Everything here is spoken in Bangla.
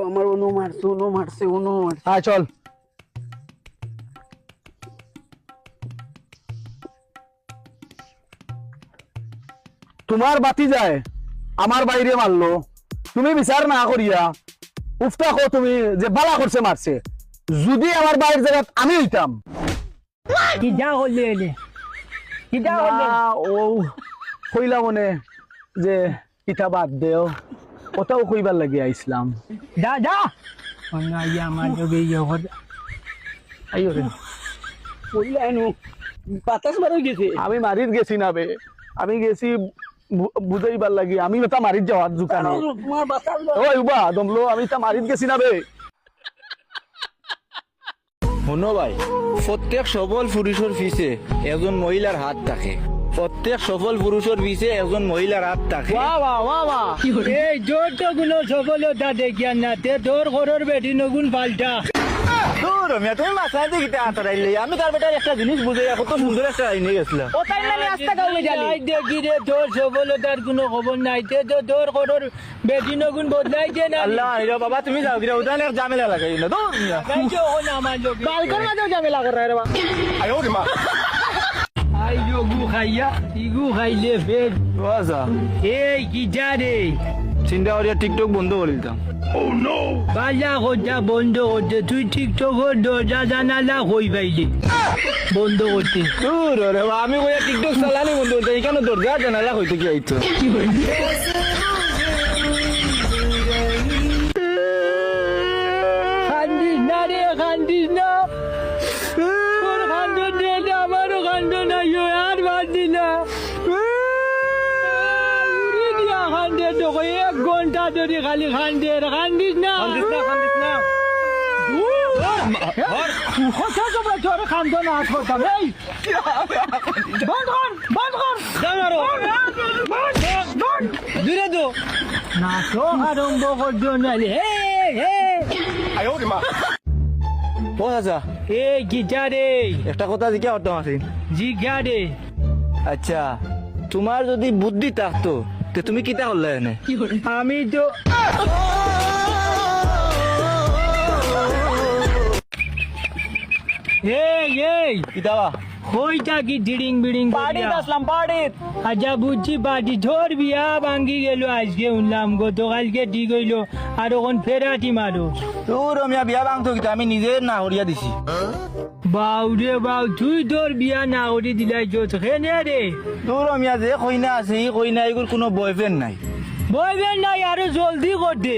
আমার অনু মারছে হ্যাঁ চল। তোমার বাতি যায় আমার বাইরে মারলো, তুমি বিচার না করিয়া উফতা কো তুমি যে বালা করছে মারছে। যদি আমার বাইরের জায়গা আমি হইতাম কি যা হলে এলে কি যা হলে না, ও কইলা মনে যে ইটা বাদ দেও, ওটাও কইবার লাগি আইসলাম। যা যা অন্যায় আমার যোগে ইয়ে আইও রে। কইলাইনু বাতাস বার হয়ে গেছে। আমি মারিত গেছি না বে, আমি গেছি বুঝাইবার লাগি। আমি এটা মারিত যাওয়ার দোকানে তোমার বাতাস ওই উবা দমলো, আমি তা মারিত গেছি না বে। শোনো ভাই, প্রত্যেক সফল পুরুষের পিছে একজন মহিলার হাত থাকে। প্রত্যেক সফল পুরুষের পিছে একজন মহিলার হাত থাকে। এই জোরটা গুলো সফলতা দেখিয়া না তে তোর ঘরের বেটি নগুন পাল্টা রমিয়া, তুমি মাথায় দিয়ে গিটা আতরাইলে আমি তার বেটার একটা জিনিস বুঝে কত সুন্দর একটা আইনে গেছিলাম। দেখি রে তোর সফলতার কোনো খবর নাই তে তো তোর ঘরের বেটি নগুন বদলাইছে না আল্লাহ হিরো বাবা, তুমি যাও গিরা উদান এক ঝামেলা লাগাই না তো আমার লোক বালকন মাঝে ঝামেলা করে রে বা। আয়ো রে মা। আই যোগু খাইয়া ইগু খাইলে ফের আচ্ছা, এই কি যা রে চিন্তা করিয়া টিকটক বন্ধ করে দিতাম। বাজা কথা বন্ধ করতে তুই টিকটকের দরজা জানালা হই পাইলি বন্ধ করতে দূর রে বা, আমি কইয়া টিকটক চালানি বন্ধ করতে এখানে দরজা জানালা হইতে কি আইতো। খান্দিস না রে খান্দিস না তোর খান্দ দিয়ে আমারও খান্দ নাই আর বাদ দিলা খান্দে তো 1 ঘন্টা ধরে খালি খান্দে খান্দিস না কথা তো তোর খান্দ না কথা এই বন্ধ কর দূরে তো না তো আরম্ভ করছো নালে হে হে আয়ো রে মা। ও আচ্ছা, এই গিটারে একটা কথা জিজ্ঞাসা করতাম আছি। জিগারে আচ্ছা, তোমার যদি বুদ্ধি থাকতো তো তুমি কিতা করলে এনে? আমি তো এই কিতাবা হইটা কি ডিডিং বিডিং পার্টিতে আসলাম, পার্টিত। আচ্ছা বুঝছি পার্টি তোর বিয়া ভাঙ্গি গেল আজকে শুনলাম গতকালকে ঠিক হইলো আর ওখান ফেরাটি মারো তোর রমিয়া বিয়া ভাঙতো কিতা আমি নিজে না হরিয়া দিছি। বাউ রে বাউ তুই তোর বিয়া না করে দিলাই জোত খেনে রে তোর রমিয়া যে কইনা আছে এই কইনা এগুলো কোনো বয়ফ্রেন্ড নাই। বইবেন নাই আরো জলদি করতে